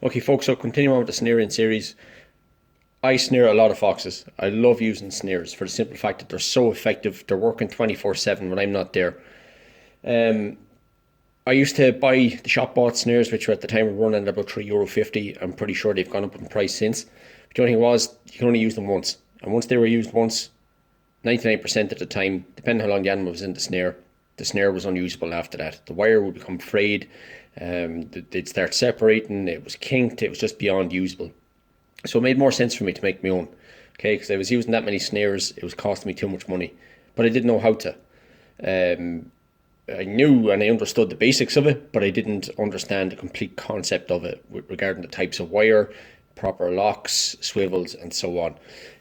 Okay folks, so continuing on with the snaring series. I snare a lot of foxes. I love using snares for the simple fact that they're so effective. They're working 24/7 when I'm not there. I used to buy the shop bought snares, which were at the time were running at about €3.50. I'm pretty sure they've gone up in price since. But the only thing was, you can only use them once. And once they were used once, 99% of the time, depending how long the animal was in the snare was unusable after that. The wire would become frayed, they'd start separating, it was kinked, it was just beyond usable. So it made more sense for me to make my own, okay, because I was using that many snares, it was costing me too much money. But I didn't know how to. I knew and I understood the basics of it, but I didn't understand the complete concept of it regarding the types of wire, proper locks, swivels, and so on.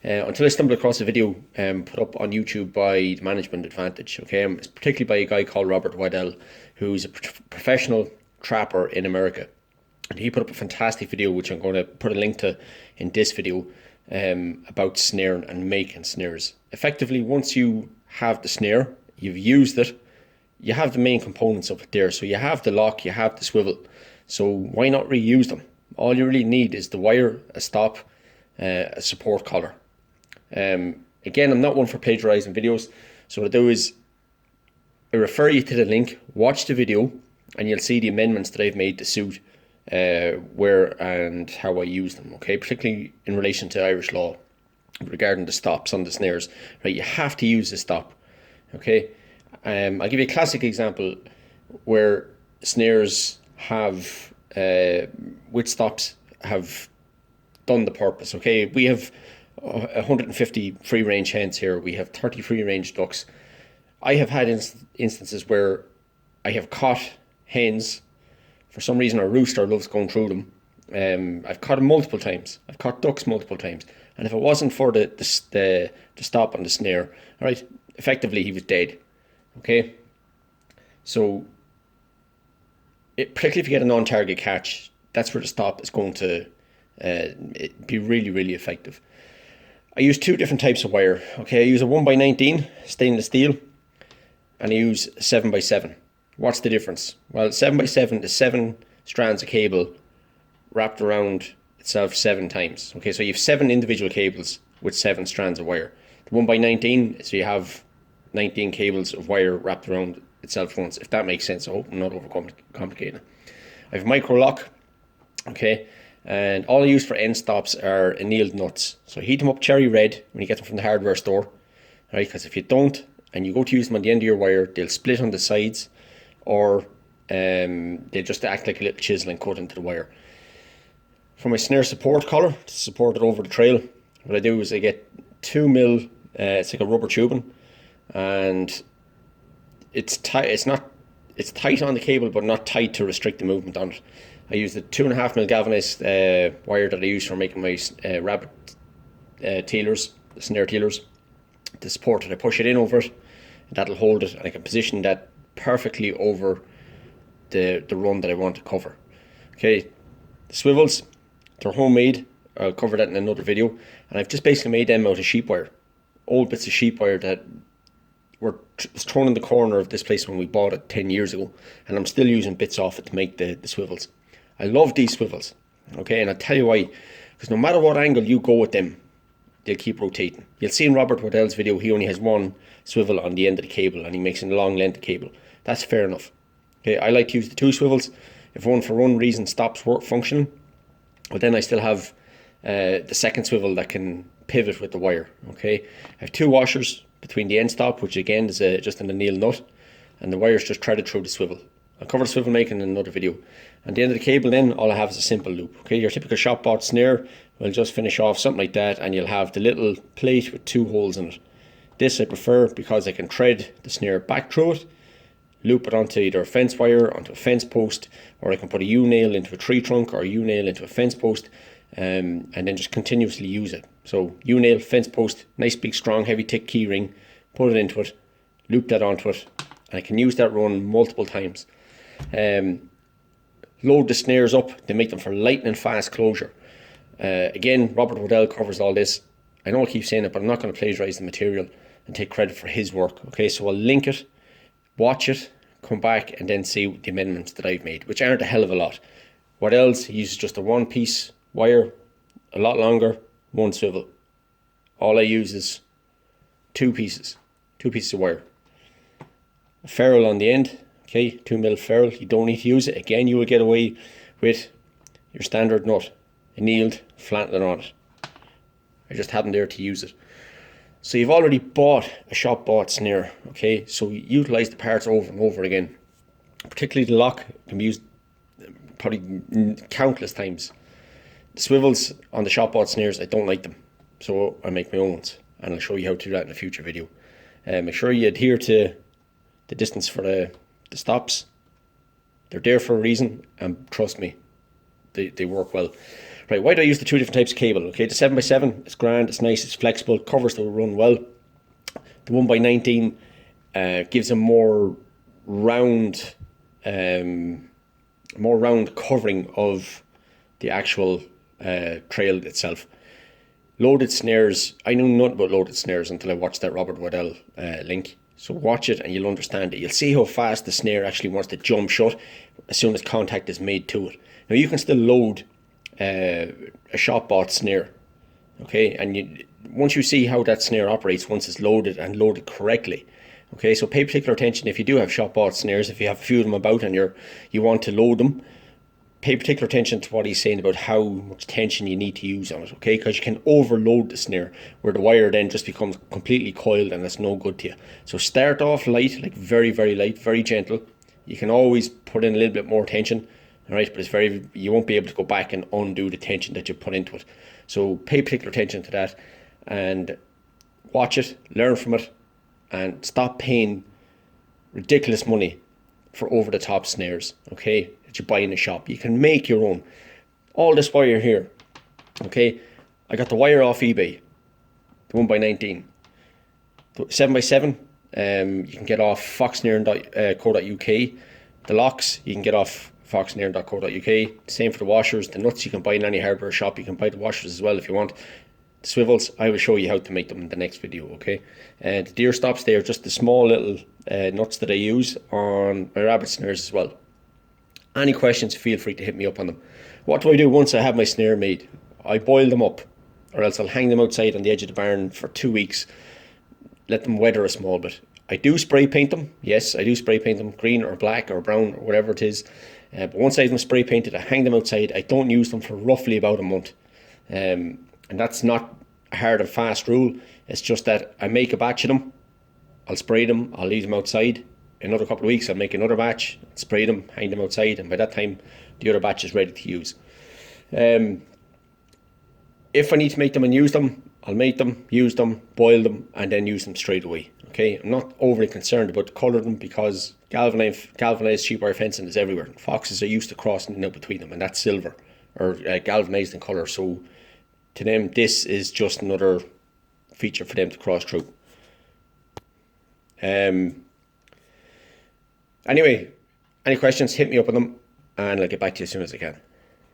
Until I stumbled across a video put up on YouTube by the Management Advantage. Okay, it's particularly by a guy called Robert Waddell, who's a professional trapper in America. And he put up a fantastic video, which I'm going to put a link to in this video, about snaring and making snares. Effectively, once you have the snare, you've used it, you have the main components of it there. So you have the lock, you have the swivel. So why not reuse them? All you really need is the wire, a stop, a support collar. Again, I'm not one for plagiarizing videos. So what I do is I refer you to the link, watch the video, and you'll see the amendments that I've made to suit where and how I use them. Okay, particularly in relation to Irish law regarding the stops on the snares. Right, you have to use the stop. Okay, I'll give you a classic example where snares have with stops have done the purpose. Okay, we have 150 free range hens here. We have 30 free range ducks. I have had instances where I have caught hens. For some reason, our rooster loves going through them. I've caught them multiple times. I've caught ducks multiple times. And if it wasn't for the stop on the snare, all right, effectively he was dead. Okay, so particularly if you get a non-target catch, that's where the stop is going to be really, really effective. I use two different types of wire. Okay, I use a 1x19 stainless steel, and I use 7x7. What's the difference? Well, 7x7 is 7 strands of cable wrapped around itself 7 times. Okay, so you have 7 individual cables with 7 strands of wire. The 1x19, so you have 19 cables of wire wrapped around itself once, if that makes sense. I hope I'm not overcomplicating it. I have micro lock, okay, and all I use for end stops are annealed nuts. So heat them up cherry red when you get them from the hardware store, right? Because if you don't and you go to use them on the end of your wire, they'll split on the sides, or they just act like a little chisel and cut into the wire. For my snare support collar, to support it over the trail, what I do is I get 2mm, it's like a rubber tubing, and it's tight. It's tight on the cable, but not tight to restrict the movement on it. I use the 2.5mm galvanized wire that I use for making my rabbit tealers, the snare tealers, to support it. I push it in over it, and that'll hold it, and I can position that perfectly over the run that I want to cover. Okay, the swivels, they're homemade. I'll cover that in another video, and I've just basically made them out of sheep wire, old bits of sheep wire that was thrown in the corner of this place when we bought it 10 years ago, and I'm still using bits off it to make the swivels. I love these swivels, okay, and I'll tell you why. Because no matter what angle you go with them, they'll keep rotating. You'll see in Robert Waddell's video, he only has one swivel on the end of the cable, and he makes a long length of cable. That's fair enough. Okay, I like to use the 2 swivels. If one for one reason stops functioning, well, then I still have the second swivel that can pivot with the wire. Okay, I have 2 washers between the end stop, which again is just an anneal nut, and the wire's just threaded through the swivel. I'll cover the swivel making in another video. And the end of the cable then, all I have is a simple loop. Okay, your typical shop bought snare will just finish off something like that, and you'll have the little plate with 2 holes in it. This I prefer because I can thread the snare back through it, loop it onto either a fence wire, onto a fence post, or I can put a U-nail into a tree trunk or a U-nail into a fence post, and then just continuously use it. So U-nail, fence post, nice big strong heavy thick key ring, put it into it, loop that onto it, and I can use that run multiple times. Load the snares up, they make them for lightning fast closure. Again, Robert Waddell covers all this. I know I keep saying it, but I'm not going to plagiarize the material and take credit for his work. Okay, so I'll link it, watch it, come back, and then see the amendments that I've made, which aren't a hell of a lot. Waddell's, he uses just a one piece wire, a lot longer, one swivel. All I use is two pieces of wire. A ferrule on the end, okay, 2mm ferrule. You don't need to use it. Again, you will get away with your standard nut, annealed, flattening on it. I just happen there to use it. So you've already bought a shop bought snare, okay? So utilize the parts over and over again. Particularly the lock can be used probably countless times. The swivels on the shop bought snares, I don't like them. So I make my own ones, and I'll show you how to do that in a future video. Make sure you adhere to the distance for the stops. They're there for a reason, and trust me, they work well. Right, why do I use the two different types of cable? Okay, the 7x7, it's grand, it's nice, it's flexible, covers will run well. The 1x19 gives a more round covering of the actual trail itself. Loaded snares, I knew nothing about loaded snares until I watched that Robert Waddell link. So watch it and you'll understand it. You'll see how fast the snare actually wants to jump shut as soon as contact is made to it. Now you can still load a shop bought snare, okay, and once you see how that snare operates, once it's loaded and loaded correctly, okay, so pay particular attention if you do have shop bought snares. If you have a few of them about and you want to load them, pay particular attention to what he's saying about how much tension you need to use on it, okay, because you can overload the snare where the wire then just becomes completely coiled and that's no good to you. So start off light, like very, very light, very gentle. You can always put in a little bit more tension, all right, but you won't be able to go back and undo the tension that you put into it. So pay particular attention to that and watch it, learn from it, and stop paying ridiculous money for over-the-top snares, okay, that you buy in a shop. You can make your own. All this wire here, okay, I got the wire off eBay, the 1x19. The 7x7, you can get off foxsnare.co.uk. The locks, you can get off foxsnare.co.uk. Same for the washers. The nuts you can buy in any hardware shop. You can buy the washers as well if you want. The swivels, I will show you how to make them in the next video, okay? The deer stops, they are just the small little nuts that I use on my rabbit snares as well. Any questions, feel free to hit me up on them. What do I do once I have my snare made? I boil them up, or else I'll hang them outside on the edge of the barn for 2 weeks, let them weather a small bit. I do spray paint them. Yes, I do spray paint them green or black or brown or whatever it is. But once I have them spray painted, I hang them outside. I don't use them for roughly about a month. And that's not a hard and fast rule. It's just that I make a batch of them. I'll spray them. I'll leave them outside. In another couple of weeks, I'll make another batch, spray them, hang them outside. And by that time, the other batch is ready to use. If I need to make them and use them, I'll make them, use them, boil them, and then use them straight away. Okay, I'm not overly concerned about the colour of them because galvanised sheep wire fencing is everywhere. Foxes are used to crossing in between them, and that's silver or galvanised in colour. So to them, this is just another feature for them to cross through. Anyway, any questions, hit me up on them, and I'll get back to you as soon as I can.